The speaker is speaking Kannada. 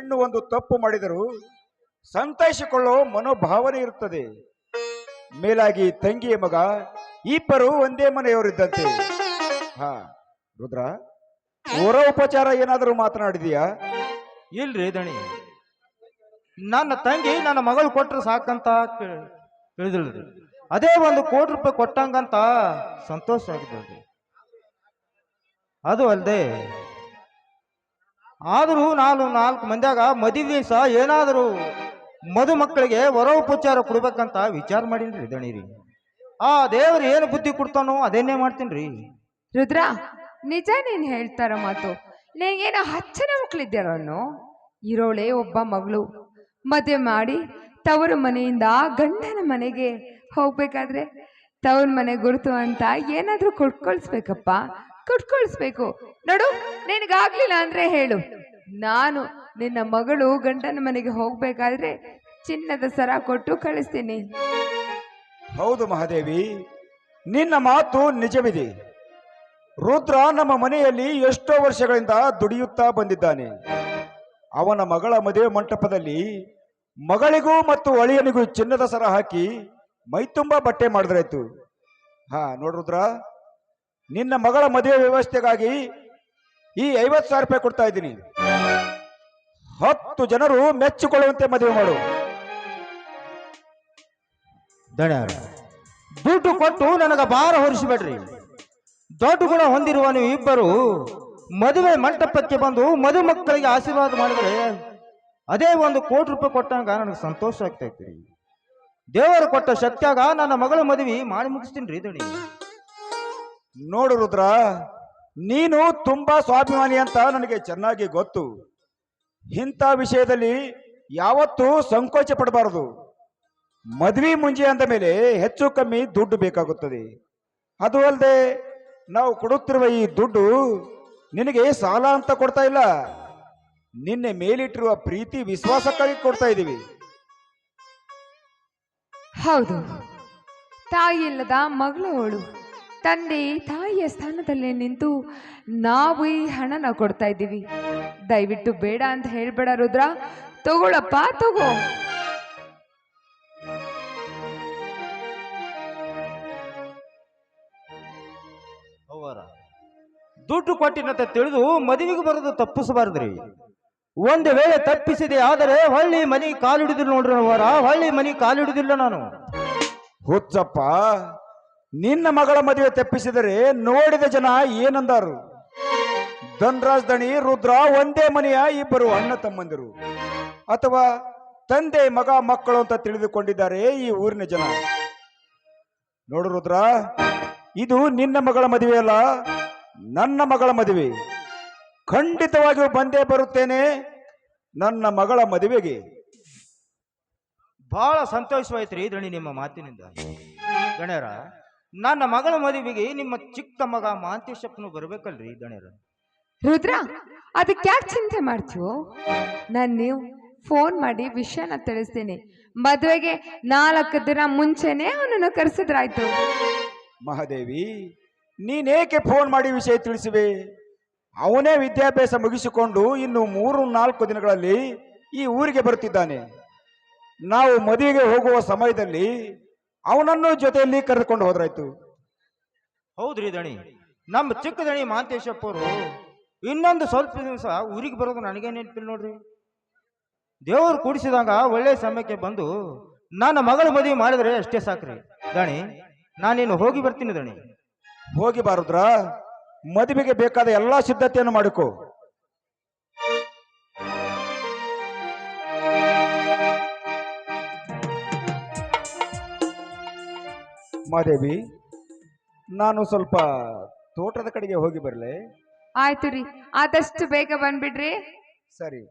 ಹೆಣ್ಣು ಒಂದು ತಪ್ಪು ಮಾಡಿದರೂ ಸಂತೈಸಿಕೊಳ್ಳೋ ಮನೋಭಾವನೆ ಇರುತ್ತದೆ. ಮೇಲಾಗಿ ತಂಗಿಯ ಮಗ ಇಬ್ಬರು ಒಂದೇ ಮನೆಯವರಿದ್ದಂತೆ. ಹಾ ರುದ್ರ, ಹೊರ ಉಪಚಾರ ಏನಾದರೂ ಮಾತನಾಡಿದೀಯಾ? ಇಲ್ರಿ ದಣಿ, ನನ್ನ ತಂಗಿ ನನ್ನ ಮಗಳು ಕೊಟ್ರೆ ಸಾಕಂತ ತಿಳಿದಿಲ್ರಿ. ಅದೇ ₹1,00,00,000 ಕೊಟ್ಟಂಗಂತ ಸಂತೋಷ ಆಗಿದ್ರಿ. ಅದು ಅಲ್ಲದೆ ಆದರೂ ನಾನು 4 ಮಂದಿಯಾಗ ಮದುವೆ ಸಹ ಏನಾದರೂ ಮದುಮಕ್ಕಳಿಗೆ ವರ ಉಪಚಾರ ಕೊಡ್ಬೇಕಂತ ವಿಚಾರ ಮಾಡೀನ್ರಿ ದಣಿರಿ. ಆ ದೇವ್ರು ಏನು ಬುದ್ಧಿ ಕೊಡ್ತಾನೋ ಅದನ್ನೇ ಮಾಡ್ತೀನಿ. ರುದ್ರ, ನಿಜ ನೀನ್ ಹೇಳ್ತಾರ ಮಾತು. ನಿನಗೇನೋ ಹಚ್ಚನ ಮಕ್ಕಳಿದ್ದಾರನ್ನು. ಇರೋಳೆ ಒಬ್ಬ ಮಗಳು. ಮದುವೆ ಮಾಡಿ ತವರು ಮನೆಯಿಂದ ಗಂಡನ ಮನೆಗೆ ಹೋಗ್ಬೇಕಾದ್ರೆ ತವ್ರ ಮನೆ ಗುರುತು ಅಂತ ಏನಾದ್ರೂ ಕೊಟ್ಕೊಳ್ಸ್ಬೇಕಪ್ಪ, ಕೊಟ್ಕೊಳ್ಸ್ಬೇಕು. ನೋಡು, ನಿನಗಾಗ್ಲಿಲ್ಲ ಅಂದ್ರೆ ಹೇಳು, ನಾನು ನಿನ್ನ ಮಗಳು ಗಂಡನ ಮನೆಗೆ ಹೋಗ್ಬೇಕಾದ್ರೆ ಚಿನ್ನದ ಸರ ಕೊಟ್ಟು ಕಳಿಸ್ತೀನಿ. ಹೌದು ಮಹಾದೇವಿ, ನಿನ್ನ ಮಾತು ನಿಜವಿದೆ. ರುದ್ರ ನಮ್ಮ ಮನೆಯಲ್ಲಿ ಎಷ್ಟೋ ವರ್ಷಗಳಿಂದ ದುಡಿಯುತ್ತಾ ಬಂದಿದ್ದಾನೆ. ಅವನ ಮಗಳ ಮದುವೆ ಮಂಟಪದಲ್ಲಿ ಮಗಳಿಗೂ ಮತ್ತು ಅಳಿಯನಿಗೂ ಚಿನ್ನದ ಸರ ಹಾಕಿ ಮೈತುಂಬ ಬಟ್ಟೆ ಮಾಡಿದ್ರಾಯ್ತು. ಹಾ ನೋಡ್ರುದ್ರ, ನಿನ್ನ ಮಗಳ ಮದುವೆ ವ್ಯವಸ್ಥೆಗಾಗಿ ಈ ₹50,000 ಕೊಡ್ತಾ ಇದ್ದೀನಿ. 10 ಜನರು ಮೆಚ್ಚಿಕೊಳ್ಳುವಂತೆ ಮದುವೆ ಮಾಡು. ದಣ್ಯಾರ, ದುಡ್ಡು ಕೊಟ್ಟು ನನಗ ಭಾರ ಹೊರಿಸಬೇಡ್ರಿ. ದೊಡ್ಡ ಗುಣ ಹೊಂದಿರುವ ನೀವು ಇಬ್ಬರು ಮದುವೆ ಮಂಟಪಕ್ಕೆ ಬಂದು ಮದುಮಕ್ಕಳಿಗೆ ಆಶೀರ್ವಾದ ಮಾಡಿದ್ರೆ ಅದೇ ₹1,00,00,000 ಕೊಟ್ಟಂಗ ನನಗೆ ಸಂತೋಷ ಆಗ್ತೈತಿ. ದೇವರು ಕೊಟ್ಟ ಶಕ್ತಿಯಾಗ ನನ್ನ ಮಗಳ ಮದುವೆ ಮಾಡಿ ಮುಗಿಸ್ತೀನಿ ದಣಿ. ನೋಡು ರುದ್ರ, ನೀನು ತುಂಬಾ ಸ್ವಾಭಿಮಾನಿ ಅಂತ ನನಗೆ ಚೆನ್ನಾಗಿ ಗೊತ್ತು. ಇಂಥ ವಿಷಯದಲ್ಲಿ ಯಾವತ್ತೂ ಸಂಕೋಚ ಪಡಬಾರದು. ಮದ್ವಿ ಮುಂಜೆ ಅಂದ ಮೇಲೆ ಹೆಚ್ಚು ಕಮ್ಮಿ ದುಡ್ಡು ಬೇಕಾಗುತ್ತದೆ. ಅದು ಅಲ್ಲದೆ ನಾವು ಕೊಡುತ್ತಿರುವ ಈ ದುಡ್ಡು ನಿನಗೆ ಸಾಲ ಅಂತ ಕೊಡ್ತಾ ಇಲ್ಲ, ನಿನ್ನೆ ಮೇಲಿಟ್ಟಿರುವ ಪ್ರೀತಿ ವಿಶ್ವಾಸಕ್ಕಾಗಿ ಕೊಡ್ತಾ ಇದ್ದೀವಿ. ಹೌದು, ತಾಯಿ ಇಲ್ಲದ ಮಗಳವಳು. ತಂದೆ ತಾಯಿಯ ಸ್ಥಾನದಲ್ಲಿ ನಿಂತು ನಾವು ಈ ಹಣನ ಕೊಡ್ತಾ ಇದ್ದೀವಿ. ದಯವಿಟ್ಟು ಬೇಡ ಅಂತ ಹೇಳ್ಬೇಡ ರುದ್ರ. ತಗೊಳಪ್ಪ, ತಗೋ. ದುಡ್ಡು ಕೊಟ್ಟಿನಂತ ತಿಳಿದು ಮದುವೆಗೆ ಬರೋದು ತಪ್ಪಿಸಬಾರ್ದ್ರಿ. ಒಂದು ವೇಳೆ ತಪ್ಪಿಸಿದೆ ಆದರೆ ಹೊಳ್ಳಿ ಮನಿ ಕಾಲಿಡುದಿಲ್ಲ ನೋಡ್ರಿ ಅವರ, ಹೊಳ್ಳಿ ಮನಿ ಕಾಲಿಡುದಿಲ್ಲ ನಾನು. ಹುಚ್ಚಪ್ಪ, ನಿನ್ನ ಮಗಳ ಮದುವೆ ತಪ್ಪಿಸಿದರೆ ನೋಡಿದ ಜನ ಏನಂದಾರು? ಧನ್ರಾಜ್ ದಣಿ ರುದ್ರ ಒಂದೇ ಮನೆಯ ಇಬ್ಬರು ಅಣ್ಣ ತಮ್ಮಂದಿರು, ಅಥವಾ ತಂದೆ ಮಗ ಮಕ್ಕಳು ಅಂತ ತಿಳಿದುಕೊಂಡಿದ್ದಾರೆ ಈ ಊರಿನ ಜನ. ನೋಡು ರುದ್ರ, ಇದು ನಿನ್ನ ಮಗಳ ಮದುವೆ ಅಲ್ಲ, ನನ್ನ ಮಗಳ ಮದುವೆ. ಖಂಡಿತವಾಗಿಯೂ ಬಂದೇ ಬರುತ್ತೇನೆ ನನ್ನ ಮಗಳ ಮದುವೆಗೆ. ಬಹಳ ಸಂತೋಷವಾಯ್ತ್ರಿ ದಣಿ ನಿಮ್ಮ ಮಾತಿನಿಂದ. ಗಣ್ಯರ, ನನ್ನ ಮಗಳ ಮದುವೆಗೆ ನಿಮ್ಮ ಚಿಕ್ಕ ಮಗ ಮಾಂತೇಶಪ್ಪನು ಬರ್ಬೇಕಲ್ರಿ ದಣ್ಯರ. ರುದ್ರ, ಅದಕ್ಕೆ ಯಾಕೆ ಚಿಂತೆ ಮಾಡ್ತೀವೋ? ನೀವು ಫೋನ್ ಮಾಡಿ ವಿಷಯನ ತಿಳಿಸ್ತೀನಿ. ಮದುವೆಗೆ 4 ದಿನ ಮುಂಚೆನೆ ಅವನನ್ನು ಕರೆಸಿದ್ರಾಯ್ತು. ಮಹಾದೇವಿ, ನೀನೇಕೆ ಫೋನ್ ಮಾಡಿ ವಿಷಯ ತಿಳಿಸುವೆ? ಅವನೇ ವಿದ್ಯಾಭ್ಯಾಸ ಮುಗಿಸಿಕೊಂಡು ಇನ್ನು 3-4 ದಿನಗಳಲ್ಲಿ ಈ ಊರಿಗೆ ಬರುತ್ತಿದ್ದಾನೆ. ನಾವು ಮದುವೆಗೆ ಹೋಗುವ ಸಮಯದಲ್ಲಿ ಅವನನ್ನು ಜೊತೆಯಲ್ಲಿ ಕರೆದುಕೊಂಡು ಹೋದ್ರಾಯ್ತು. ಹೌದ್ರಿ ದಣಿ, ನಮ್ಮ ಚಿಕ್ಕ ದಣಿ ಮಾಂತೇಶಪ್ಪ ಅವರು ಇನ್ನೊಂದು ಸ್ವಲ್ಪ ದಿವಸ ಊರಿಗೆ ಬರೋದು ನನಗೆ ನೆನಪಿಲ್ಲ ನೋಡ್ರಿ. ದೇವರು ಕೂಡಿಸಿದಾಗ ಒಳ್ಳೆ ಸಮಯಕ್ಕೆ ಬಂದು ನನ್ನ ಮಗಳ ಮದುವೆ ಮಾಡಿದ್ರೆ ಅಷ್ಟೇ ಸಾಕ್ರಿ ದಣಿ. ನಾನೇನು ಹೋಗಿ ಬರ್ತೀನಿ ದಣಿ. ಹೋಗಿ ಬಾರುದ್ರ, ಮದುವೆಗೆ ಬೇಕಾದ ಎಲ್ಲಾ ಸಿದ್ಧತೆಯನ್ನು ಮಾಡಿಕೊ. ಮಾದೇವಿ, ನಾನು ಸ್ವಲ್ಪ ತೋಟದ ಕಡೆಗೆ ಹೋಗಿ ಬರಲೇ? ಆಯ್ತು ರೀ, ಆದಷ್ಟು ಬೇಗ ಬಂದ್ಬಿಡ್ರಿ. ಸರಿ.